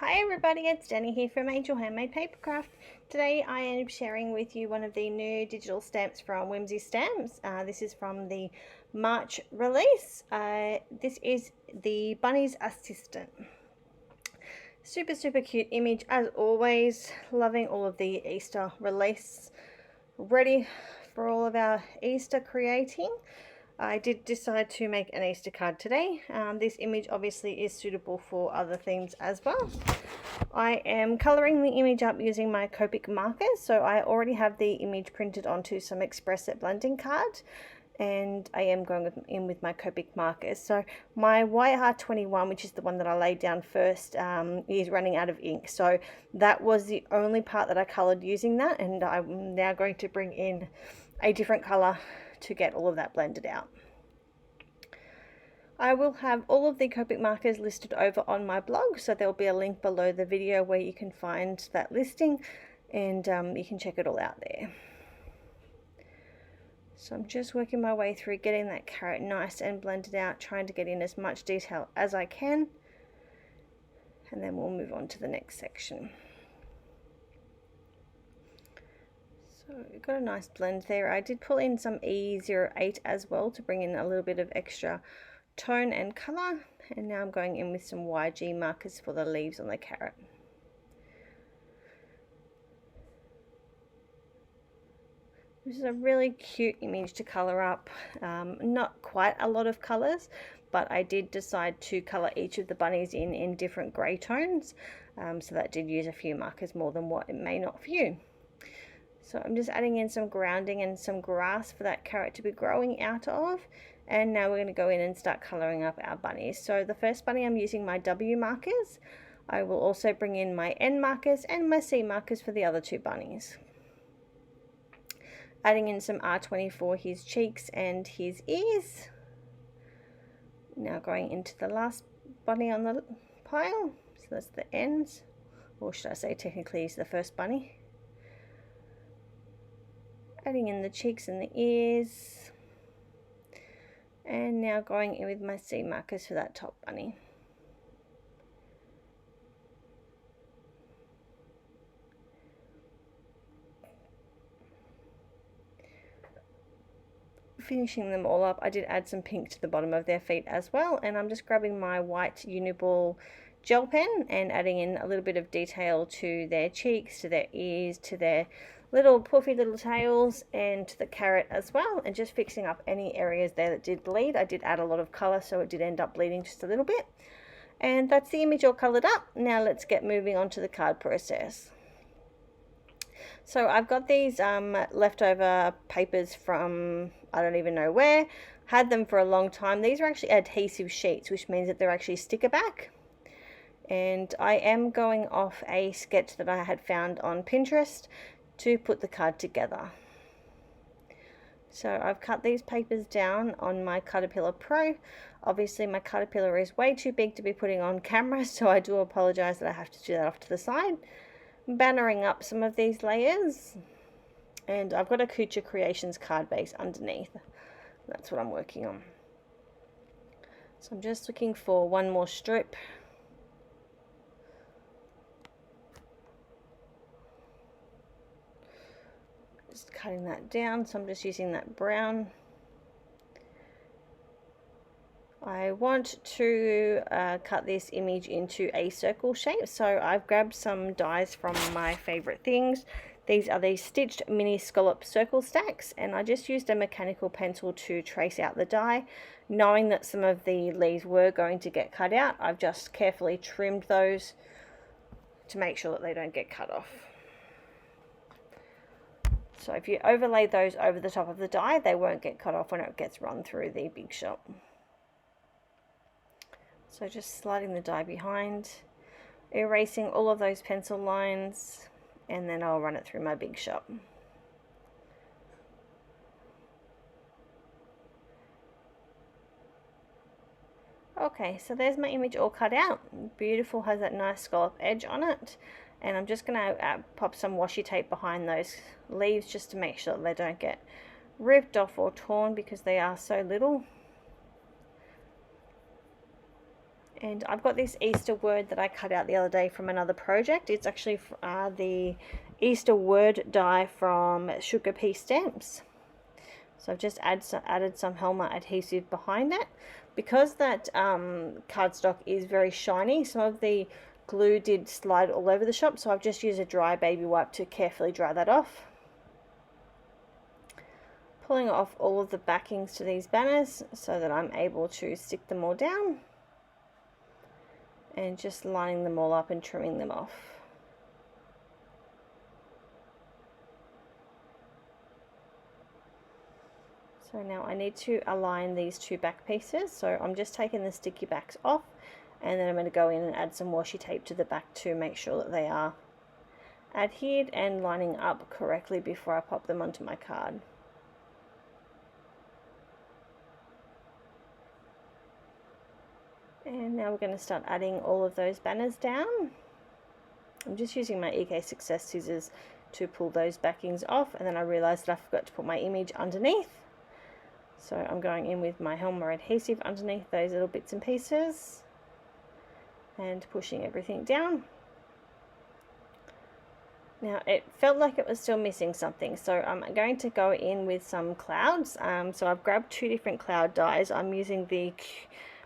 Hi everybody, it's Jenny here from Angel Handmade Papercraft. Today I am sharing with you one of the new digital stamps from Whimsy Stamps. This is from the March release. This is the Bunny's Assistant. Super cute image as always. Loving all of the Easter release. Ready for all of our Easter creating. I did decide to make an Easter card today. This image obviously is suitable for other themes as well. I am colouring the image up using my Copic markers, so I already have the image printed onto some Express Set blending card, and I am going in with my Copic markers. So my YR21, which is the one that I laid down first, is running out of ink, so that was the only part that I coloured using that, and I'm now going to bring in a different colour to get all of that blended out. I will have all of the Copic markers listed over on my blog, so there'll be a link below the video where you can find that listing, and you can check it all out there. So I'm just working my way through getting that carrot nice and blended out, trying to get in as much detail as I can, and then we'll move on to the next section. So we've got a nice blend there. I did pull in some E08 as well to bring in a little bit of extra tone and colour, and now I'm going in with some YG markers for the leaves on the carrot. This is a really cute image to colour up. Not quite a lot of colours, but I did decide to colour each of the bunnies in different grey tones, so that did use a few markers more than what it may not for you. So I'm just adding in some grounding and some grass for that carrot to be growing out of. And now we're going to go in and start colouring up our bunnies. So the first bunny, I'm using my W markers. I will also bring in my N markers and my C markers for the other two bunnies. Adding in some R20 for his cheeks and his ears. Now going into the last bunny on the pile. So that's the ends. Or should I say technically he's the first bunny. Adding in the cheeks and the ears, and now going in with my C markers for that top bunny. Finishing them all up, I did add some pink to the bottom of their feet as well, and I'm just grabbing my white Uni-Ball gel pen and adding in a little bit of detail to their cheeks, to their ears, to their little puffy little tails, and to the carrot as well, and just fixing up any areas there that did bleed. I did add a lot of colour, so it did end up bleeding just a little bit. And that's the image all coloured up. Now let's get moving on to the card process. So I've got these leftover papers from I don't even know where. Had them for a long time. These are actually adhesive sheets, which means that they're actually sticker back. And I am going off a sketch that I had found on Pinterest to put the card together. So I've cut these papers down on my Caterpillar Pro. Obviously my Caterpillar is way too big to be putting on camera, so I do apologize that I have to do that off to the side. I'm bannering up some of these layers, and I've got a Kucha Creations card base underneath. That's what I'm working on. So I'm just looking for one more strip. Just cutting that down, so I'm just using that brown. I want to cut this image into a circle shape, so I've grabbed some dies from my favorite things. These are the stitched mini scallop circle stacks, and I just used a mechanical pencil to trace out the die. Knowing that some of the leaves were going to get cut out, I've just carefully trimmed those to make sure that they don't get cut off. So if you overlay those over the top of the die, they won't get cut off when it gets run through the Big Shop. So just sliding the die behind, erasing all of those pencil lines, and then I'll run it through my Big Shop. Okay, so there's my image all cut out. Beautiful, has that nice scallop edge on it. And I'm just going to pop some washi tape behind those leaves just to make sure that they don't get ripped off or torn because they are so little. And I've got this Easter word that I cut out the other day from another project. It's actually the Easter word die from SugarPea stamps. So I've just added some Helmer adhesive behind it. Because that cardstock is very shiny, some of the glue did slide all over the shop, so I've just used a dry baby wipe to carefully dry that off. Pulling off all of the backings to these banners so that I'm able to stick them all down. And just lining them all up and trimming them off. So now I need to align these two back pieces, so I'm just taking the sticky backs off, and then I'm going to go in and add some washi tape to the back to make sure that they are adhered and lining up correctly before I pop them onto my card. And now we're going to start adding all of those banners down. I'm just using my EK Success scissors to pull those backings off, and then I realized that I forgot to put my image underneath. So I'm going in with my Helmer adhesive underneath those little bits and pieces and pushing everything down. Now it felt like it was still missing something, so I'm going to go in with some clouds. So I've grabbed two different cloud dies. I'm using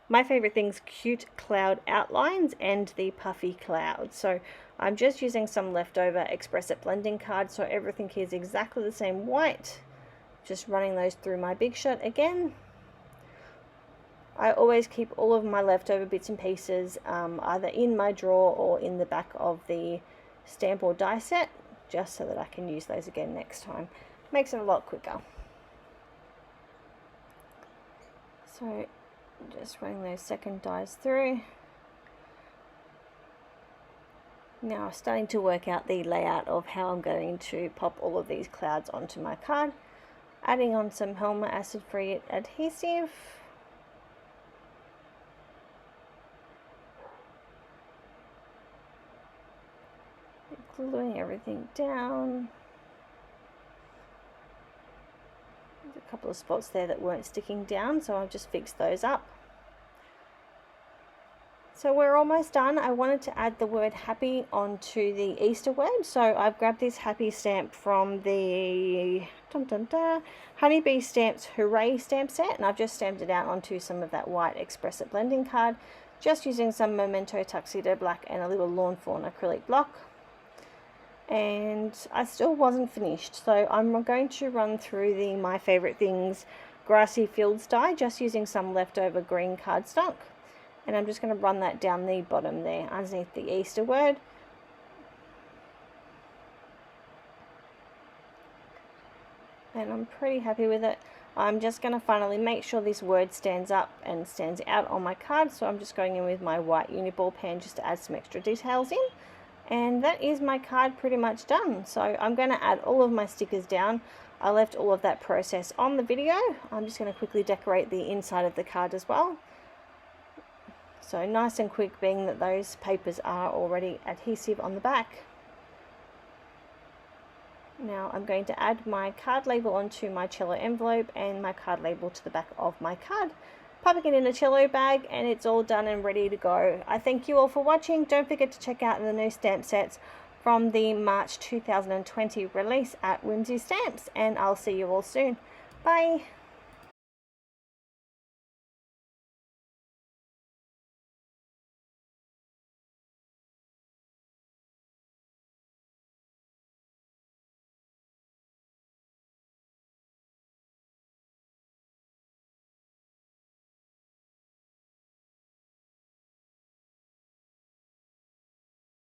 my favorite things, Cute Cloud Outlines and the Puffy Cloud. So I'm just using some leftover Express It blending cards, so everything is exactly the same white. Just running those through my Big Shot again. I always keep all of my leftover bits and pieces either in my drawer or in the back of the stamp or die set, just so that I can use those again next time. Makes it a lot quicker. So just running those second dies through. Now I'm starting to work out the layout of how I'm going to pop all of these clouds onto my card. Adding on some Helmer acid-free adhesive. Gluing everything down. There's a couple of spots there that weren't sticking down, so I've just fixed those up. So we're almost done. I wanted to add the word happy onto the Easter word, so I've grabbed this happy stamp from the Honeybee Stamps Hooray stamp set, and I've just stamped it out onto some of that white Express It blending card, just using some Memento Tuxedo Black and a little Lawn Fawn acrylic block. And I still wasn't finished, so I'm going to run through the My Favorite Things Grassy Fields die, just using some leftover green cardstock. And I'm just going to run that down the bottom there, underneath the Easter word. And I'm pretty happy with it. I'm just going to finally make sure this word stands up and stands out on my card. So I'm just going in with my white Uni-Ball pen just to add some extra details in. And that is my card pretty much done. So I'm going to add all of my stickers down. I left all of that process on the video. I'm just going to quickly decorate the inside of the card as well. So nice and quick, being that those papers are already adhesive on the back. Now I'm going to add my card label onto my cello envelope and my card label to the back of my card. Popping it in a cello bag, and it's all done and ready to go. I thank you all for watching. Don't forget to check out the new stamp sets from the March 2020 release at Whimsy Stamps, and I'll see you all soon. Bye!